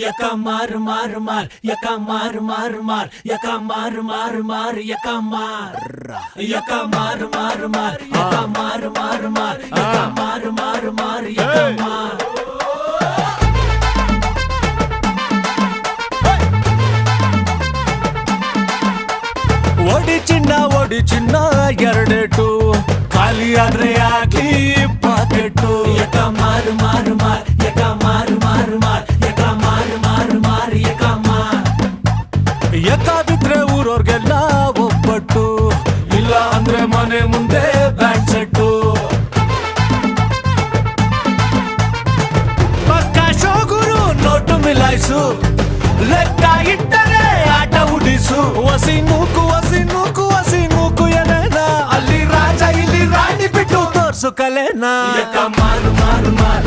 ಯಕ ಮಾರ್ ಮಾರ್ ಮಾರ್ ಯಕ ಮಾರ್ ಮಾರ್ ಮಾರ್ ಯಕ ಮಾರ್ ಮಾರ್ ಮಾರ್ ಯಕ ಮಾರ್ ಯಕ ಮಾರ್ ಮಾರ್ ಮಾರ್ ಯಕ ಮಾರ್ ಮಾರ್ ಮಾರ್ ಯಕ ಮಾರ್ ಮಾರ್ ಮಾರ್ ಯಕ ಮಾರ್ ಓಡಿ ಚಿನ್ನ ಎರಡೇಟು ಖಾಲಿ ಆದ್ರೆ ಆಗ್ಲಿ ಪಾಕೆಟು ಯಕ ಮಾರ್ ಮಾರ್ ಮಾರ್ ಯಕ ಮಾರ್ ಮಾರ್ ಮಾರ್ ಯಕ ಮಾರ್ ಮಾರ್ ಮಾರ್ ಯಕ ಮಾರ್ ಯಕ ಬಿದ್ರೆ ಊರೋರ್ಗೆಲ್ಲ ಒಬ್ಬಟ್ಟು ಇಲ್ಲ ಅಂದ್ರೆ ಮನೆ ಮುಂದೆ ಬ್ಯಾಟ್ ಸೆಟ್ಟು ಪಕ್ಕ ಶೋಗುರು ನೋಟು ಮಿಲಾಯಿಸು ಲೆಕ್ಕ ಇಟ್ಟರೆ ಆಟ ಉಡಿಸು ಹಸಿ ನೂಕು ಏನೇನ ಅಲ್ಲಿ ರಾಜ ಇಲ್ಲಿ ರಾಣಿ ಬಿಟ್ಟು ತೋರ್ಸು ಕಲೆನಾ ಯಕ ಮಾರ್ ಮಾರ್ ಮಾರ್